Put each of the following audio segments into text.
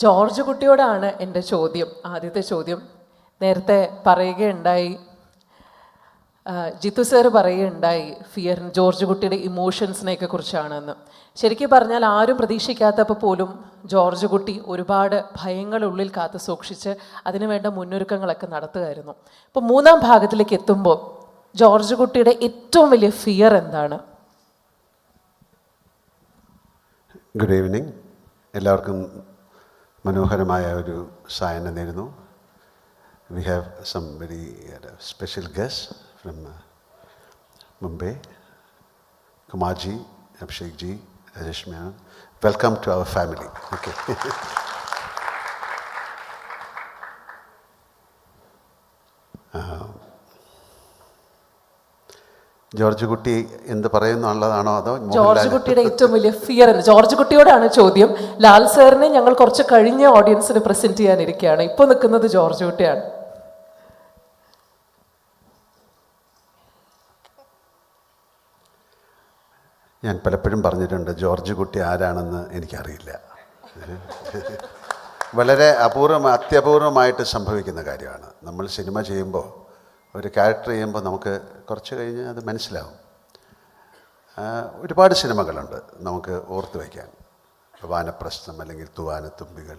George കുട്ടിയോടാണ് എൻ്റെ ചോദ്യം. ആദ്യത്തെ ചോദ്യം നേരത്തെ പറയുകയുണ്ടായി, ജിത്തു സാറ് പറയുകയുണ്ടായി ജോർജ് കുട്ടിയുടെ ഇമോഷൻസിനെയൊക്കെ കുറിച്ചാണെന്ന്. ശരിക്കും പറഞ്ഞാൽ ആരും പ്രതീക്ഷിക്കാത്തപ്പോൾ പോലും ജോർജ് കുട്ടി ഒരുപാട് ഭയങ്ങളുള്ളിൽ കാത്തു സൂക്ഷിച്ച് അതിനുവേണ്ട മുന്നൊരുക്കങ്ങളൊക്കെ നടത്തുകയായിരുന്നു. ഇപ്പോൾ മൂന്നാം ഭാഗത്തിലേക്ക് എത്തുമ്പോൾ ജോർജ് കുട്ടിയുടെ ഏറ്റവും വലിയ ഫിയർ എന്താണ്? Good evening. എല്ലാവർക്കും മനോഹരമായ ഒരു സായനം നേരുന്നു. We have some very special guests from Mumbai, Kumarji, Abhishekji, Rajesh Menon. Welcome to our family. Okay. George കുട്ടി എന്ത് പറയുന്നുള്ളതാണോ അതോ ജോർജ് കുട്ടിയുടെ ഏറ്റവും വലിയ ഫിയർ എന്ന്? ജോർജ് കുട്ടിയോടാണ് ചോദ്യം. ലാൽ സാറിനെ ഞങ്ങൾ കുറച്ച് കഴിഞ്ഞ ഓഡിയൻസിന് പ്രസന്റ് ചെയ്യാനിരിക്കുകയാണ്. ഇപ്പോൾ നിൽക്കുന്നത് ജോർജ് കുട്ടിയാണ്. ഞാൻ പലപ്പോഴും പറഞ്ഞിട്ടുണ്ട്, ജോർജ് കുട്ടി ആരാണെന്ന് എനിക്കറിയില്ല. വളരെ അത്യപൂർവമായിട്ട് സംഭവിക്കുന്ന കാര്യമാണ്. നമ്മൾ സിനിമ ചെയ്യുമ്പോൾ, ഒരു ക്യാരക്ടർ ചെയ്യുമ്പോൾ നമുക്ക് കുറച്ച് കഴിഞ്ഞ് അത് മനസ്സിലാവും. ഒരുപാട് സിനിമകളുണ്ട് നമുക്ക് ഓർത്ത് വയ്ക്കാൻ. വാനപ്രസ്ഥം, അല്ലെങ്കിൽ തൂവാനത്തുമ്പികൾ,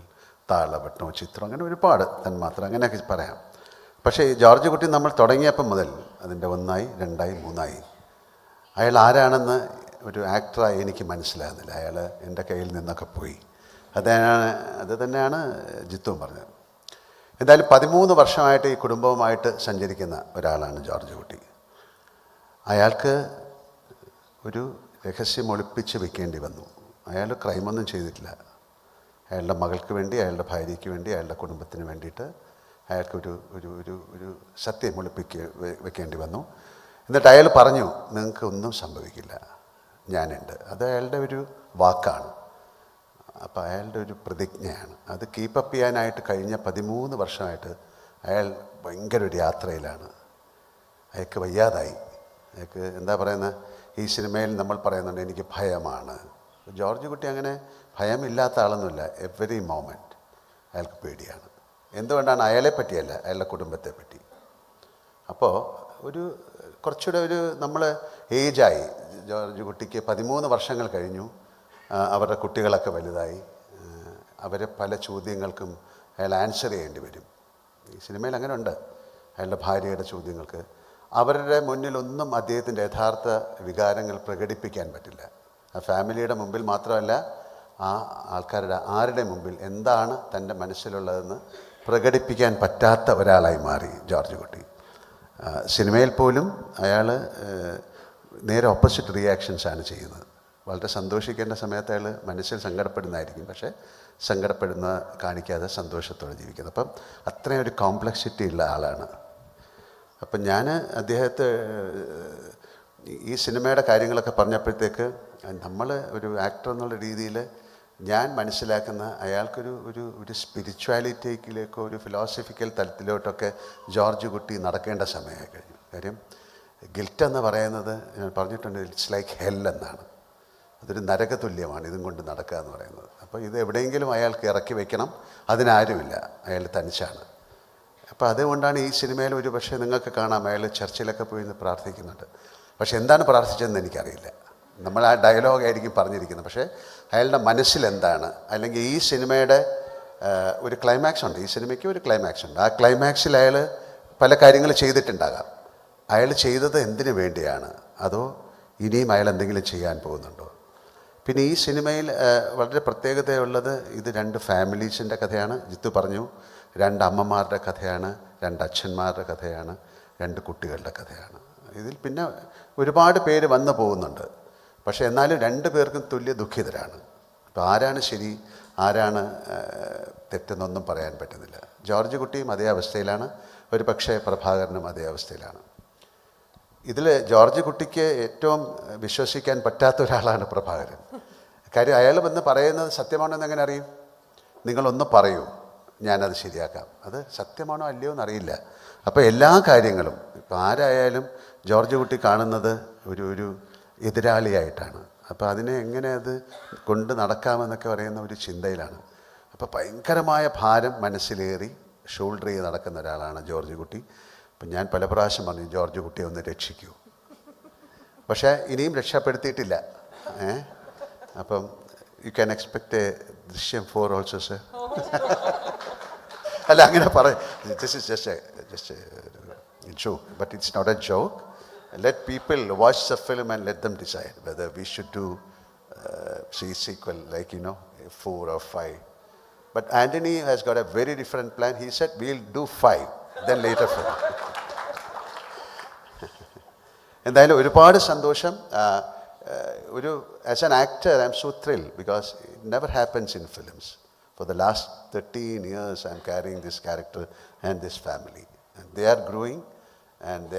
താളവട്ടം, ചിത്രം, അങ്ങനെ ഒരുപാട് തന്മാത്രം, അങ്ങനെയൊക്കെ പറയാം. പക്ഷേ ഈ ജോർജ് കുട്ടി നമ്മൾ തുടങ്ങിയപ്പം മുതൽ അതിൻ്റെ 1, 2, 3 അയാൾ ആരാണെന്ന് ഒരു ആക്ടറായി എനിക്ക് മനസ്സിലാകുന്നില്ല. അയാൾ എൻ്റെ കയ്യിൽ നിന്നൊക്കെ പോയി. അത് തന്നെയാണ് ജിത്തുവും പറഞ്ഞത്. എന്തായാലും 13 വർഷമായിട്ട് ഈ കുടുംബവുമായിട്ട് സഞ്ചരിക്കുന്ന ഒരാളാണ് ജോർജ് കുട്ടി. അയാൾക്ക് ഒരു രഹസ്യം ഒളിപ്പിച്ച് വെക്കേണ്ടി വന്നു. അയാൾ ക്രൈമൊന്നും ചെയ്തിട്ടില്ല. അയാളുടെ മകൾക്ക് വേണ്ടി, അയാളുടെ ഭാര്യയ്ക്ക് വേണ്ടി, അയാളുടെ കുടുംബത്തിന് വേണ്ടിയിട്ട് അയാൾക്ക് ഒരു സത്യം വെക്കേണ്ടി വന്നു. എന്നിട്ട് അയാൾ പറഞ്ഞു, നിങ്ങൾക്ക് ഒന്നും സംഭവിക്കില്ല, ഞാനുണ്ട്. അത് അയാളുടെ ഒരു വാക്കാണ്. അപ്പോൾ അയാളുടെ ഒരു പ്രതിജ്ഞയാണ്. അത് കീപ്പപ്പ് ചെയ്യാനായിട്ട് കഴിഞ്ഞ 13 വർഷമായിട്ട് അയാൾ ഭയങ്കര ഒരു യാത്രയിലാണ്. അയാൾക്ക് വയ്യാതായി. അയാൾക്ക് എന്താ പറയുന്നത്, ഈ സിനിമയിൽ നമ്മൾ പറയുന്നുണ്ട് എനിക്ക് ഭയമാണ്. ജോർജ് കുട്ടി അങ്ങനെ ഭയമില്ലാത്ത ആളൊന്നുമില്ല. എവറി മൊമെൻറ്റ് അയാൾക്ക് പേടിയാണ്. എന്തുകൊണ്ടാണ്? അയാളെ പറ്റിയല്ല, അയാളുടെ കുടുംബത്തെ പറ്റി. അപ്പോൾ കുറച്ചുകൂടെ നമ്മൾ ഏജായി. ജോർജ് കുട്ടിക്ക് 13 വർഷങ്ങൾ കഴിഞ്ഞു. അവരുടെ കുട്ടികളൊക്കെ വലുതായി. അവരെ പല ചോദ്യങ്ങൾക്കും അയാൾ ആൻസർ ചെയ്യേണ്ടി വരും. ഈ സിനിമയിൽ അങ്ങനെ ഉണ്ട്. അയാളുടെ ഭാര്യയുടെ ചോദ്യങ്ങൾക്ക് അവരുടെ മുന്നിലൊന്നും അദ്ദേഹത്തിൻ്റെ യഥാർത്ഥ വികാരങ്ങൾ പ്രകടിപ്പിക്കാൻ പറ്റില്ല. ആ ഫാമിലിയുടെ മുമ്പിൽ മാത്രമല്ല, ആ ആൾക്കാരുടെ ആരുടെ മുമ്പിൽ എന്താണ് തൻ്റെ മനസ്സിലുള്ളതെന്ന് പ്രകടിപ്പിക്കാൻ പറ്റാത്ത ഒരാളായി മാറി ജോർജ് കുട്ടി. സിനിമയിൽ പോലും അയാൾ നേരെ ഓപ്പോസിറ്റ് റിയാക്ഷൻസാണ് ചെയ്യുന്നത്. വളരെ സന്തോഷിക്കേണ്ട സമയത്ത് അയാൾ മനസ്സിൽ സങ്കടപ്പെടുന്നതായിരിക്കും, പക്ഷേ കാണിക്കാതെ സന്തോഷത്തോടെ ജീവിക്കുന്നത്. അപ്പം അത്രയും ഒരു കോംപ്ലക്സിറ്റി ഉള്ള ആളാണ്. അപ്പം ഞാൻ അദ്ദേഹത്തെ ഈ സിനിമയുടെ കാര്യങ്ങളൊക്കെ പറഞ്ഞപ്പോഴത്തേക്ക് നമ്മൾ ഒരു ആക്ടർ എന്നുള്ള രീതിയിൽ ഞാൻ മനസ്സിലാക്കുന്ന അയാൾക്കൊരു സ്പിരിച്വാലിറ്റിയിലേക്കോ ഒരു ഫിലോസഫിക്കൽ തലത്തിലോട്ടൊക്കെ ജോർജ് കുട്ടി നടക്കേണ്ട സമയമായി കഴിഞ്ഞു. കാര്യം ഗിൽറ്റ് എന്ന് പറയുന്നത് ഞാൻ പറഞ്ഞിട്ടുണ്ട്, ഇറ്റ്സ് ലൈക്ക് ഹെൽ എന്നാണ്. അതൊരു നരകതുല്യമാണ് ഇതും കൊണ്ട് നടക്കുക എന്ന് പറയുന്നത്. അപ്പോൾ ഇത് എവിടെയെങ്കിലും അയാൾക്ക് ഇറക്കി വയ്ക്കണം. അതിനാരുമില്ല, അയാൾ തനിച്ചാണ്. അപ്പോൾ അതുകൊണ്ടാണ് ഈ സിനിമയിൽ ഒരു പക്ഷേ നിങ്ങൾക്ക് കാണാം, അയാൾ ചർച്ചിലൊക്കെ പോയി നിന്ന് പ്രാർത്ഥിക്കുന്നുണ്ട്. പക്ഷേ എന്താണ് പ്രാർത്ഥിച്ചതെന്ന് എനിക്കറിയില്ല. നമ്മൾ ആ ഡയലോഗായിരിക്കും പറഞ്ഞിരിക്കുന്നത്, പക്ഷേ അയാളുടെ മനസ്സിലെന്താണ്, അല്ലെങ്കിൽ ഈ സിനിമയുടെ ഒരു ക്ലൈമാക്സ് ഉണ്ട്. ഈ സിനിമയ്ക്ക് ഒരു ക്ലൈമാക്സ് ഉണ്ട്. ആ ക്ലൈമാക്സിൽ അയാൾ പല കാര്യങ്ങൾ ചെയ്തിട്ടുണ്ടാകാം. അയാൾ ചെയ്തത് എന്തിനു വേണ്ടിയാണ്, അതോ ഇനിയും അയാൾ എന്തെങ്കിലും ചെയ്യാൻ പോകുന്നുണ്ടോ? പിന്നെ ഈ സിനിമയിൽ വളരെ പ്രത്യേകതയുള്ളത്, ഇത് 2 ഫാമിലീസിൻ്റെ കഥയാണ്. ജിത്തു പറഞ്ഞു, 2 അമ്മമാരുടെ കഥയാണ്, 2 അച്ഛന്മാരുടെ കഥയാണ്, 2 കുട്ടികളുടെ കഥയാണ്. ഇതിൽ പിന്നെ ഒരുപാട് പേര് വന്നു പോകുന്നുണ്ട്. പക്ഷേ എന്നാലും 2 പേർക്കും തുല്യ ദുഃഖിതരാണ്. അപ്പോൾ ആരാണ് ശരി, ആരാണ് തെറ്റെന്നൊന്നും പറയാൻ പറ്റുന്നില്ല. ജോർജ് കുട്ടിയും അതേ അവസ്ഥയിലാണ്, ഒരു പക്ഷേ പ്രഭാകരനും അതേ അവസ്ഥയിലാണ്. ഇതിൽ ജോർജ് കുട്ടിക്ക് ഏറ്റവും വിശ്വസിക്കാൻ പറ്റാത്ത ഒരാളാണ് പ്രഭാകരൻ. കാര്യം അയാൾ വന്ന് പറയുന്നത് സത്യമാണോ എങ്ങനെ അറിയും? നിങ്ങളൊന്ന് പറയൂ, ഞാനത് ശരിയാക്കാം. അത് സത്യമാണോ അല്ലയോ എന്നറിയില്ല. അപ്പോൾ എല്ലാ കാര്യങ്ങളും ഇപ്പോൾ ആരായാലും ജോർജ് കുട്ടി കാണുന്നത് ഒരു എതിരാളിയായിട്ടാണ്. അപ്പോൾ അതിനെ എങ്ങനെ അത് കൊണ്ട് നടക്കാമെന്നൊക്കെ പറയുന്ന ഒരു ചിന്തയിലാണ്. അപ്പോൾ ഭയങ്കരമായ ഭാരം മനസ്സിലേറി ഷോൾഡർ ചെയ്ത് നടക്കുന്ന ഒരാളാണ് ജോർജ് കുട്ടി. അപ്പം ഞാൻ പല പ്രാവശ്യം പറഞ്ഞു ജോർജ് കുട്ടിയെ ഒന്ന് രക്ഷിക്കൂ, പക്ഷേ ഇനിയും രക്ഷപ്പെടുത്തിയിട്ടില്ല. അപ്പം യു ക്യാൻ എക്സ്പെക്ട് എ ദൃശ്യം 4 ഓൾസോ സർ. അല്ല അങ്ങനെ പറയും, this is just joke, but it's not a joke. Let people watch the film and let them decide whether we should do sequel like 4 or 5. But Anthony has got a very different plan. He said we'll do 5 then later 4. എന്തായാലും ഒരുപാട് സന്തോഷം. as an actor I'm so thrilled because it never happens in films. For the last 13 years I'm carrying this character and this family, and they are growing and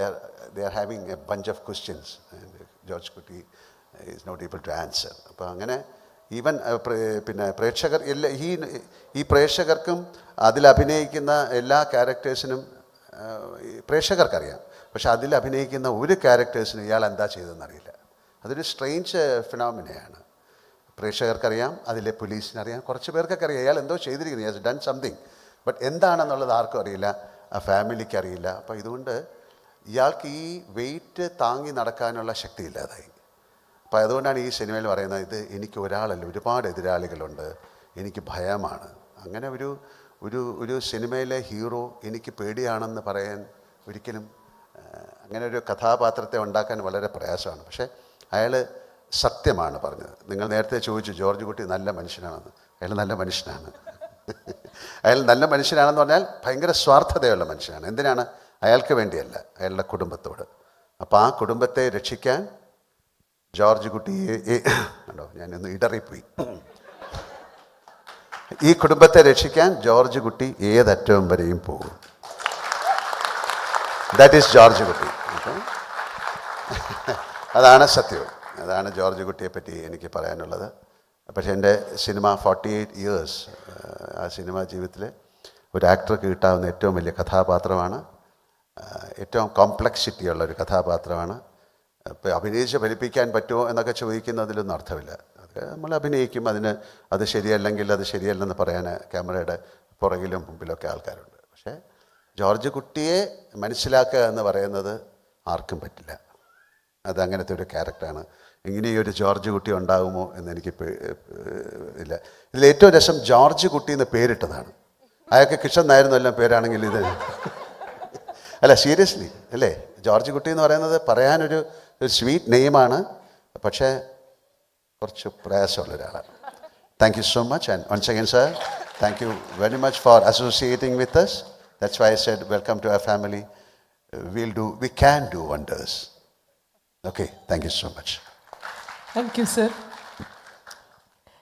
they are having a bunch of questions and George Kutti is not able to answer. അപ്പോൾ അങ്ങനെ even പിന്നെ പ്രേക്ഷകർ ഈ പ്രേക്ഷകർക്കും അതിൽ അഭിനയിക്കുന്ന എല്ലാ ക്യാരക്ടേഴ്സിനും പ്രേക്ഷകർക്കറിയാം, പക്ഷെ അതിൽ അഭിനയിക്കുന്ന ഒരു ക്യാരക്ടേഴ്സിനും ഇയാൾ എന്താ ചെയ്തതെന്നറിയില്ല. അതൊരു സ്ട്രേഞ്ച് ഫിനോമിനയാണ്. പ്രേക്ഷകർക്കറിയാം, അതിലെ പോലീസിനറിയാം, കുറച്ച് പേർക്കൊക്കെ അറിയാം ഇയാൾ എന്തോ ചെയ്തിരിക്കുന്നത്, ഹാസ് ഡൺ സംതിങ്, ബട്ട് എന്താണെന്നുള്ളത് ആർക്കും അറിയില്ല, ആ ഫാമിലിക്ക് അറിയില്ല. അപ്പോൾ ഇതുകൊണ്ട് ഇയാൾക്ക് ഈ വെയിറ്റ് താങ്ങി നടക്കാനുള്ള ശക്തി ഇല്ലാതായി. അപ്പോൾ അതുകൊണ്ടാണ് ഈ സിനിമയിൽ പറയുന്നത്, ഇത് എനിക്ക് ഒരാളല്ല ഒരുപാട് എതിരാളികളുണ്ട്, എനിക്ക് ഭയമാണ്. അങ്ങനെ ഒരു സിനിമയിലെ ഹീറോ എനിക്ക് പേടിയാണെന്ന് പറയാൻ ഒരിക്കലും അങ്ങനെ ഒരു കഥാപാത്രത്തെ ഉണ്ടാക്കാൻ വളരെ പ്രയാസമാണ്. പക്ഷേ അയാൾ സത്യമാണ് പറഞ്ഞത്. നിങ്ങൾ നേരത്തെ ചോദിച്ചു ജോർജ് കുട്ടി നല്ല മനുഷ്യനാണെന്ന്. അയാൾ നല്ല മനുഷ്യനാണ്. അയാൾ നല്ല മനുഷ്യനാണെന്ന് പറഞ്ഞാൽ ഭയങ്കര സ്വാർത്ഥതയുള്ള മനുഷ്യനാണ്. എന്തിനാണ്? അയാൾക്ക് വേണ്ടിയല്ല, അയാളുടെ കുടുംബത്തോട്. അപ്പോൾ ആ കുടുംബത്തെ രക്ഷിക്കാൻ ജോർജ് കുട്ടിയെ കണ്ടോ, ഞാനൊന്ന് ഇടറിപ്പോയി. ഈ കുടുംബത്തെ രക്ഷിക്കാൻ ജോർജ് കുട്ടി ഏതറ്റവും വരെയും പോകും. ദാറ്റ് ഈസ് ജോർജ് കുട്ടി. അതാണ് സത്യം. അതാണ് ജോർജ് കുട്ടിയെ പറ്റി എനിക്ക് പറയാനുള്ളത്. പക്ഷേ എൻ്റെ സിനിമ 48 ഇയേഴ്സ്, ആ സിനിമാ ജീവിതത്തിൽ ഒരു ആക്ടർക്ക് കിട്ടാവുന്ന ഏറ്റവും വലിയ കഥാപാത്രമാണ്, ഏറ്റവും കോംപ്ലക്സിറ്റി ഉള്ള ഒരു കഥാപാത്രമാണ്. ഇപ്പോൾ അഭിനയിച്ച് ഫലിപ്പിക്കാൻ പറ്റുമോ എന്നൊക്കെ ചോദിക്കുന്നതിലൊന്നും അർത്ഥമില്ല. അത് നമ്മൾ അഭിനയിക്കും, അത് ശരിയല്ലെങ്കിൽ അത് ശരിയല്ലെന്ന് പറയാൻ ക്യാമറയുടെ പുറകിലും മുമ്പിലൊക്കെ ആൾക്കാരുണ്ട്. പക്ഷേ ജോർജ് കുട്ടിയെ മനസ്സിലാക്കുക എന്ന് പറയുന്നത് ആർക്കും പറ്റില്ല. അതങ്ങനത്തെ ഒരു ക്യാരക്ടറാണ്. ഇങ്ങനെയൊരു ജോർജ് കുട്ടി ഉണ്ടാകുമോ എന്നെനിക്ക് ഇല്ല. ഇതിലേറ്റവും രസം ജോർജ് കുട്ടി എന്ന് പേരിട്ടതാണ്. അയാൾക്ക് കിഷൻ നായരെന്നും എല്ലാം പേരാണെങ്കിൽ ഇത് അല്ല, സീരിയസ്ലി അല്ലേ? ജോർജ് കുട്ടി എന്ന് പറയുന്നത് പറയാനൊരു സ്വീറ്റ് നെയിമാണ്, പക്ഷേ കുറച്ച് പ്രയാസമുള്ള ഒരാളാണ്. Thank you so much, and once again sir, thank you very much for associating with us. That's why I said welcome to our family. We can do wonders. Okay, thank you so much. Thank you, sir.